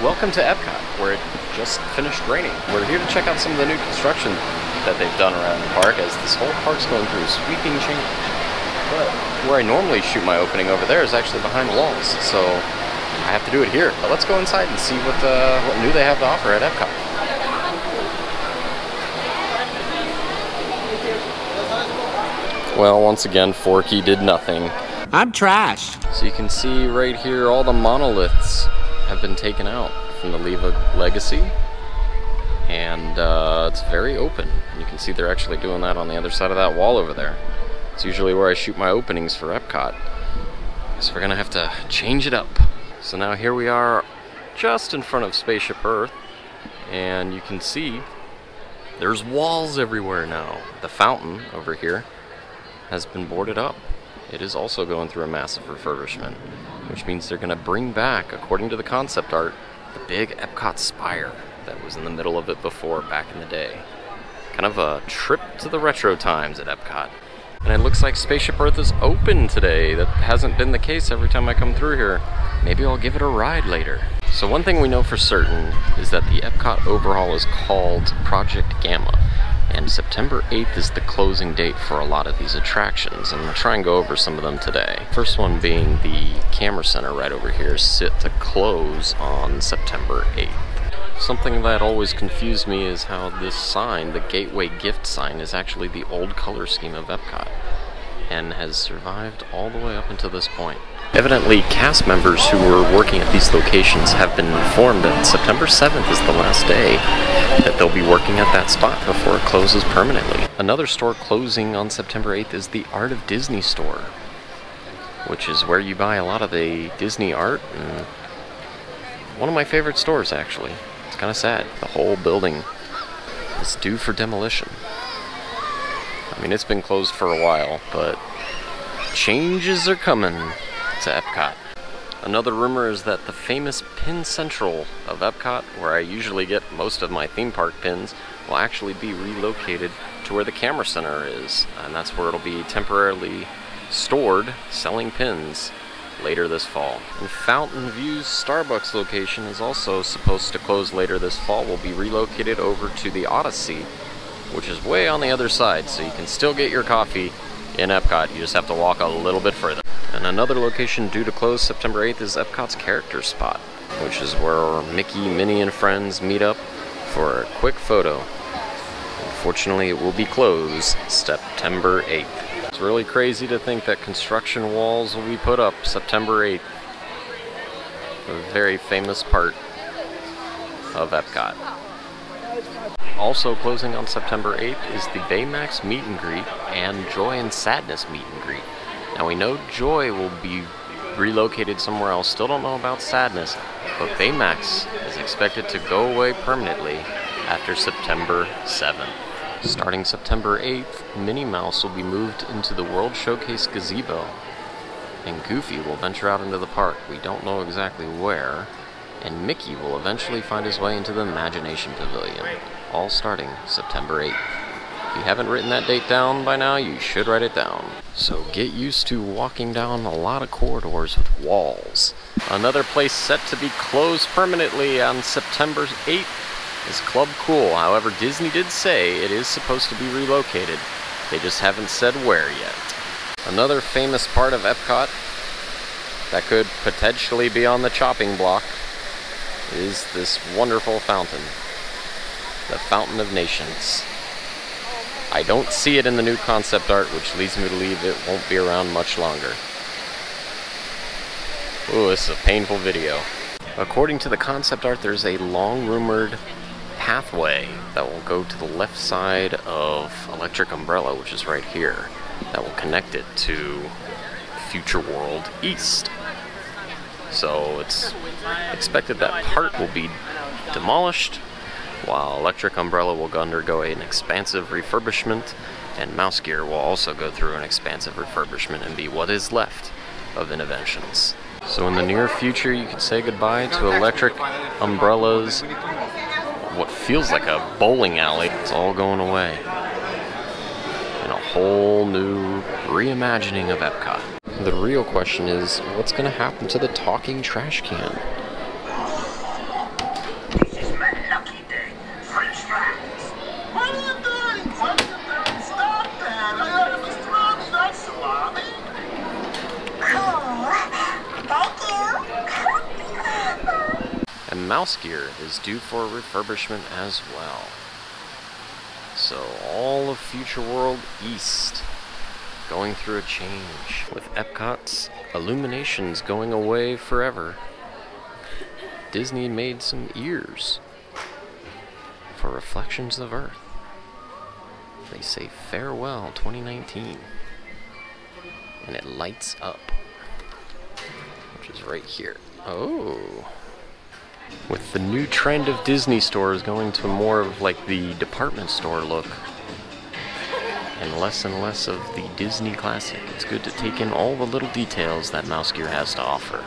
Welcome to Epcot, where it just finished raining. We're here to check out some of the new construction that they've done around the park, as this whole park's going through a sweeping change. But where I normally shoot my opening over there is actually behind the walls, so I have to do it here. But let's go inside and see what new they have to offer at Epcot. Well, once again, Forky did nothing. I'm trash. So you can see right here all the monoliths have been taken out from the Leva Legacy, and it's very open. You can see they're actually doing that on the other side of that wall over there. It's usually where I shoot my openings for Epcot, so we're gonna have to change it up. So now here we are just in front of Spaceship Earth, and you can see there's walls everywhere now. The fountain over here has been boarded up. It is also going through a massive refurbishment, which means they're going to bring back, according to the concept art, the big Epcot spire that was in the middle of it before, back in the day. Kind of a trip to the retro times at Epcot. And it looks like Spaceship Earth is open today. That hasn't been the case every time I come through here. Maybe I'll give it a ride later. So one thing we know for certain is that the Epcot overhaul is called Project Gamma. And September 8th is the closing date for a lot of these attractions, and we'll try and go over some of them today. First one being the Camera Center right over here, set to close on September 8th. Something that always confused me is how this sign, the Gateway Gift sign, is actually the old color scheme of Epcot, and has survived all the way up until this point. Evidently, cast members who were working at these locations have been informed that September 7th is the last day that they'll be working at that spot before it closes permanently. Another store closing on September 8th is the Art of Disney store, which is where you buy a lot of the Disney art, and one of my favorite stores, actually. It's kind of sad. The whole building is due for demolition. I mean, it's been closed for a while, but changes are coming to Epcot. Another rumor is that the famous Pin Central of Epcot, where I usually get most of my theme park pins, will actually be relocated to where the Camera Center is, and that's where it'll be temporarily stored, selling pins, later this fall. And Fountain View's Starbucks location is also supposed to close later this fall. Will be relocated over to the Odyssey, which is way on the other side, so you can still get your coffee in Epcot. You just have to walk a little bit further. And another location due to close September 8th is Epcot's Character Spot, which is where Mickey, Minnie, and friends meet up for a quick photo. Unfortunately, it will be closed September 8th. It's really crazy to think that construction walls will be put up September 8th. A very famous part of Epcot. Also closing on September 8th is the Baymax Meet and Greet and Joy and Sadness Meet and Greet. Now we know Joy will be relocated somewhere else, still don't know about Sadness, but Baymax is expected to go away permanently after September 7th. Starting September 8th, Minnie Mouse will be moved into the World Showcase Gazebo, and Goofy will venture out into the park. We don't know exactly where, and Mickey will eventually find his way into the Imagination Pavilion, all starting September 8th. If you haven't written that date down by now, you should write it down. So get used to walking down a lot of corridors with walls. Another place set to be closed permanently on September 8th is Club Cool. However, Disney did say it is supposed to be relocated. They just haven't said where yet. Another famous part of Epcot that could potentially be on the chopping block is this wonderful fountain, the Fountain of Nations. I don't see it in the new concept art, which leads me to believe it won't be around much longer. Ooh, this is a painful video. According to the concept art, there's a long-rumored pathway that will go to the left side of Electric Umbrella, which is right here, that will connect it to Future World East. So it's expected that part will be demolished, while Electric Umbrella will undergo an expansive refurbishment, and Mouse Gear will also go through an expansive refurbishment and be what is left of Innoventions. So in the near future, you could say goodbye to Electric Umbrella's what feels like a bowling alley. It's all going away, and a whole new reimagining of Epcot. The real question is, what's going to happen to the talking trash can? And Mouse Gear is due for refurbishment as well. So all of Future World East going through a change, with Epcot's illuminations going away forever. Disney made some ears for Reflections of Earth. They say farewell 2019. And it lights up, which is right here. Oh. With the new trend of Disney stores going to more of like the department store look, and less of the Disney classic, it's good to take in all the little details that Mouse Gear has to offer,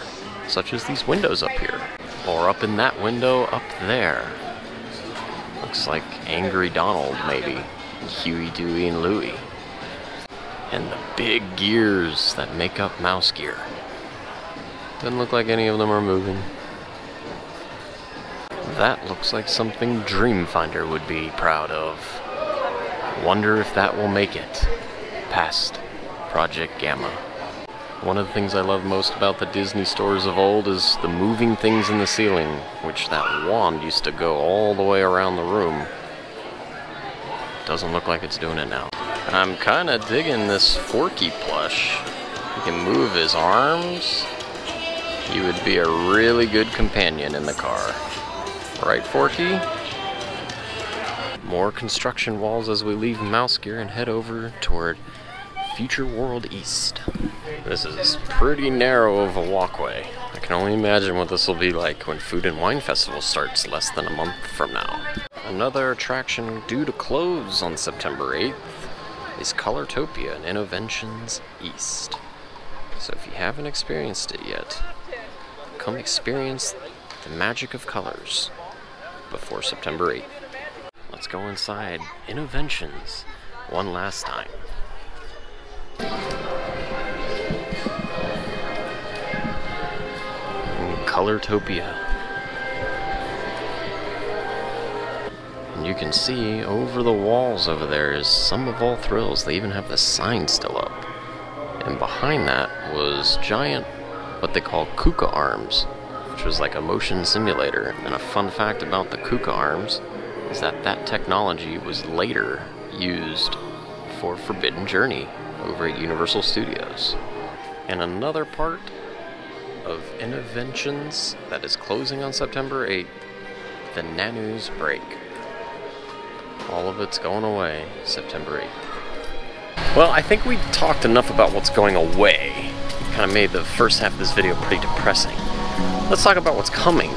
such as these windows up here, or up in that window up there. Looks like Angry Donald, maybe, Huey, Dewey, and Louie. And the big gears that make up Mouse Gear. Doesn't look like any of them are moving. That looks like something Dreamfinder would be proud of. Wonder if that will make it past Project Gamma. One of the things I love most about the Disney stores of old is the moving things in the ceiling, which that wand used to go all the way around the room. Doesn't look like it's doing it now. I'm kinda digging this Forky plush. He can move his arms. He would be a really good companion in the car. Right, Forky? More construction walls as we leave Mouse Gear and head over toward Future World East. This is pretty narrow of a walkway. I can only imagine what this will be like when Food and Wine Festival starts less than a month from now. Another attraction due to close on September 8th is Colortopia in Innoventions East. So if you haven't experienced it yet, come experience the magic of colors before September 8th. Let's go inside Innoventions one last time. Colortopia. And you can see over the walls over there is Sum of All Thrills. They even have the sign still up. And behind that was giant, what they call Kuka arms, which was like a motion simulator. And a fun fact about the Kuka arms is that that technology was later used for Forbidden Journey over at Universal Studios. And another part of Innoventions that is closing on September 8th, the Nanu's Break. All of it's going away September 8th. Well, I think we talked enough about what's going away. Kind of made the first half of this video pretty depressing. Let's talk about what's coming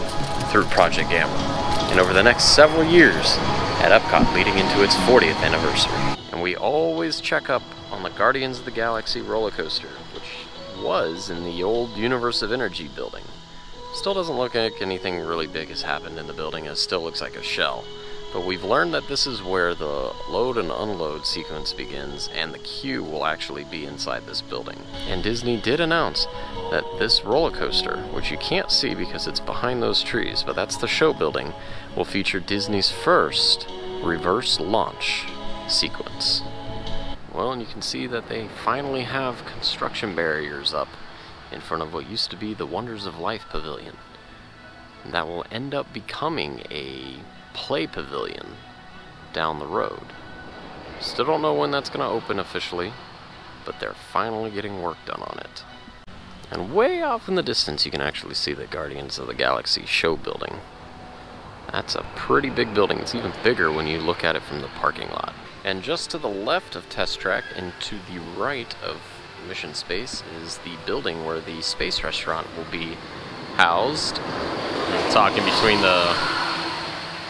through Project Gamma and over the next several years at Epcot leading into its 40th anniversary. And we always check up on the Guardians of the Galaxy roller coaster, which was in the old Universe of Energy building. Still doesn't look like anything really big has happened in the building. It still looks like a shell. But we've learned that this is where the load and unload sequence begins, and the queue will actually be inside this building. And Disney did announce that this roller coaster, which you can't see because it's behind those trees, but that's the show building, will feature Disney's first reverse launch sequence. Well, and you can see that they finally have construction barriers up in front of what used to be the Wonders of Life Pavilion. And that will end up becoming a play pavilion down the road. Still don't know when that's going to open officially, but they're finally getting work done on it. And way off in the distance you can actually see the Guardians of the Galaxy show building. That's a pretty big building. It's even bigger when you look at it from the parking lot. And just to the left of Test Track and to the right of Mission Space is the building where the space restaurant will be housed. I'm talking between the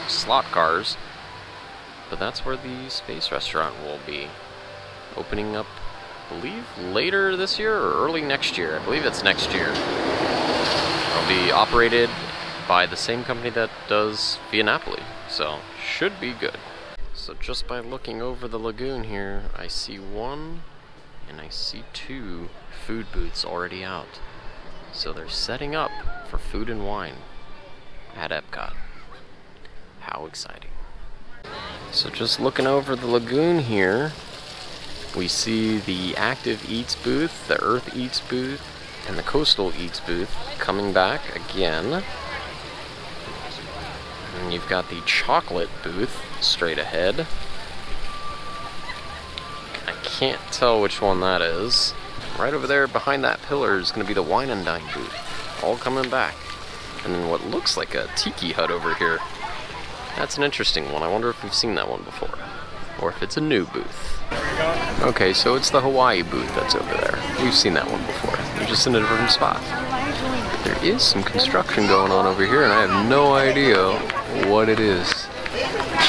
slot cars, but that's where the space restaurant will be opening up, I believe, later this year or early next year. I believe it's next year. It'll be operated by the same company that does Via Napoli, so should be good. So just by looking over the lagoon here, I see one and I see two food booths already out. So they're setting up for food and wine at Epcot. How exciting. So just looking over the lagoon here, we see the Active Eats booth, the Earth Eats booth, and the Coastal Eats booth coming back again. And you've got the chocolate booth straight ahead. I can't tell which one that is. Right over there behind that pillar is going to be the wine and dine booth. All coming back. And then what looks like a tiki hut over here. That's an interesting one. I wonder if we've seen that one before. Or if it's a new booth. Okay, so it's the Hawaii booth that's over there. We've seen that one before. They're just in a different spot. There is some construction going on over here, and I have no idea what it is.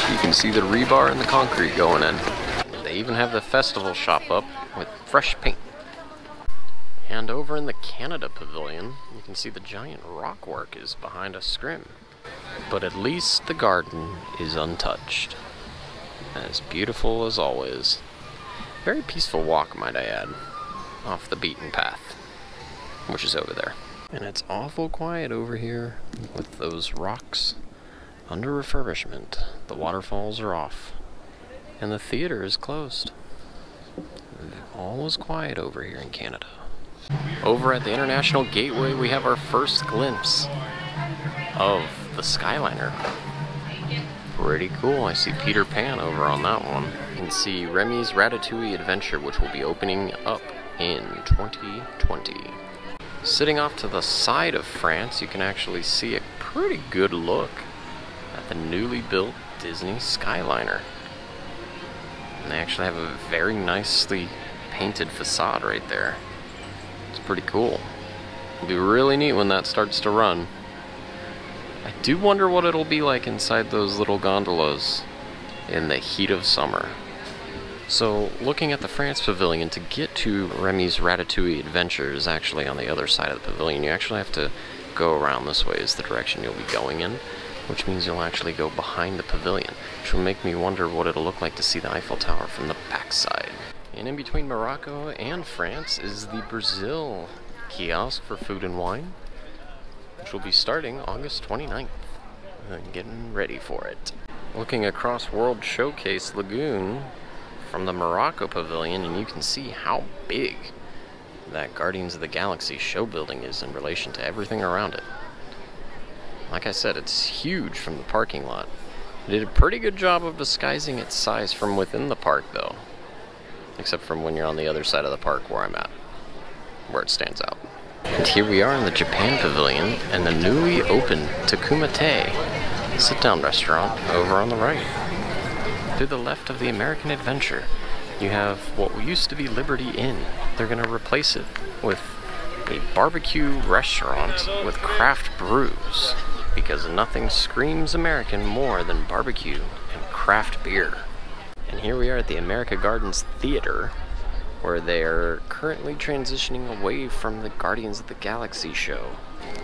You can see the rebar and the concrete going in. They even have the festival shop up with fresh paint. And over in the Canada Pavilion, you can see the giant rock work is behind a scrim. But at least the garden is untouched. As beautiful as always. Very peaceful walk, might I add, off the beaten path, which is over there. And it's awful quiet over here with those rocks under refurbishment. The waterfalls are off, and the theater is closed. All is quiet over here in Canada. Over at the International Gateway, we have our first glimpse of the Skyliner. Pretty cool. I see Peter Pan over on that one. You can see Remy's Ratatouille Adventure, which will be opening up in 2020. Sitting off to the side of France, you can actually see a pretty good look at the newly built Disney Skyliner. And they actually have a very nicely painted facade right there. It's pretty cool. It'll be really neat when that starts to run. I do wonder what it'll be like inside those little gondolas in the heat of summer. So, looking at the France Pavilion, to get to Remy's Ratatouille Adventure is actually on the other side of the pavilion. You actually have to go around this way is the direction you'll be going in, which means you'll actually go behind the pavilion, which will make me wonder what it'll look like to see the Eiffel Tower from the backside. And in between Morocco and France is the Brazil kiosk for food and wine, which will be starting August 29th. And getting ready for it. Looking across World Showcase Lagoon from the Morocco Pavilion, and you can see how big that Guardians of the Galaxy show building is in relation to everything around it. Like I said, it's huge from the parking lot. It did a pretty good job of disguising its size from within the park, though. Except from when you're on the other side of the park where I'm at, where it stands out. And here we are in the Japan Pavilion and the newly opened Takumate sit-down restaurant over on the right. To the left of the American Adventure, you have what used to be Liberty Inn. They're going to replace it with a barbecue restaurant with craft brews, because nothing screams American more than barbecue and craft beer. And here we are at the America Gardens Theater, where they're currently transitioning away from the Guardians of the Galaxy show,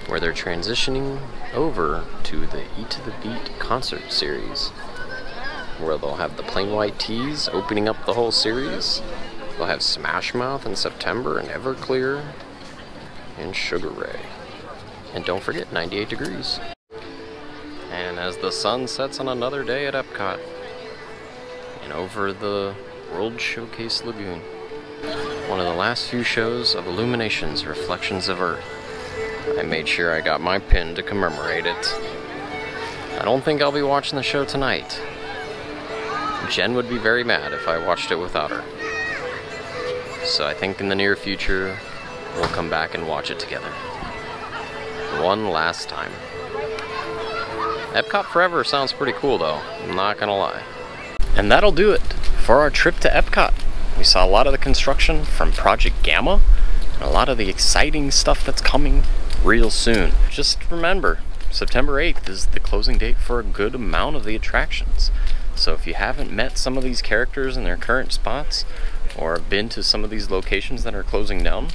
where they're transitioning over to the Eat to the Beat concert series, where they'll have the Plain White Tees opening up the whole series. They'll have Smash Mouth in September, and Everclear, and Sugar Ray. And don't forget 98 Degrees. And as the sun sets on another day at Epcot, and over the World Showcase Lagoon, one of the last few shows of Illuminations, Reflections of Earth. I made sure I got my pin to commemorate it. I don't think I'll be watching the show tonight. Jen would be very mad if I watched it without her. So I think in the near future, we'll come back and watch it together. One last time. Epcot Forever sounds pretty cool though, I'm not gonna lie. And that'll do it for our trip to Epcot. We saw a lot of the construction from Project Gamma, and a lot of the exciting stuff that's coming real soon. Just remember, September 8th is the closing date for a good amount of the attractions. So if you haven't met some of these characters in their current spots, or been to some of these locations that are closing down,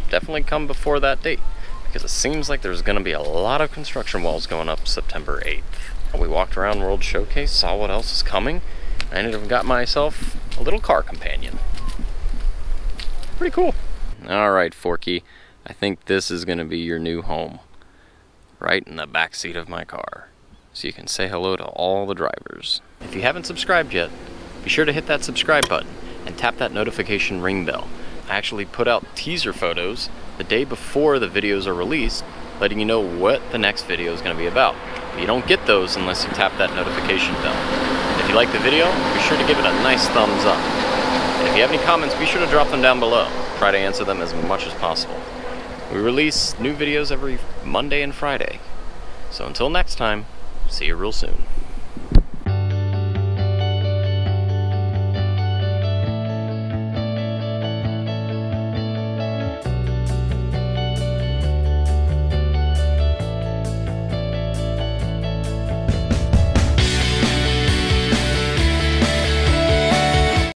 definitely come before that date, because it seems like there's going to be a lot of construction walls going up September 8th. We walked around World Showcase, saw what else is coming, and I got myself a little car companion. Pretty cool. Alright, Forky, I think this is going to be your new home. Right in the back seat of my car. So you can say hello to all the drivers. If you haven't subscribed yet, be sure to hit that subscribe button and tap that notification ring bell. I actually put out teaser photos the day before the videos are released letting you know what the next video is going to be about. But you don't get those unless you tap that notification bell. And if you like the video, be sure to give it a nice thumbs up. And if you have any comments, be sure to drop them down below. Try to answer them as much as possible. We release new videos every Monday and Friday. So until next time, see you real soon.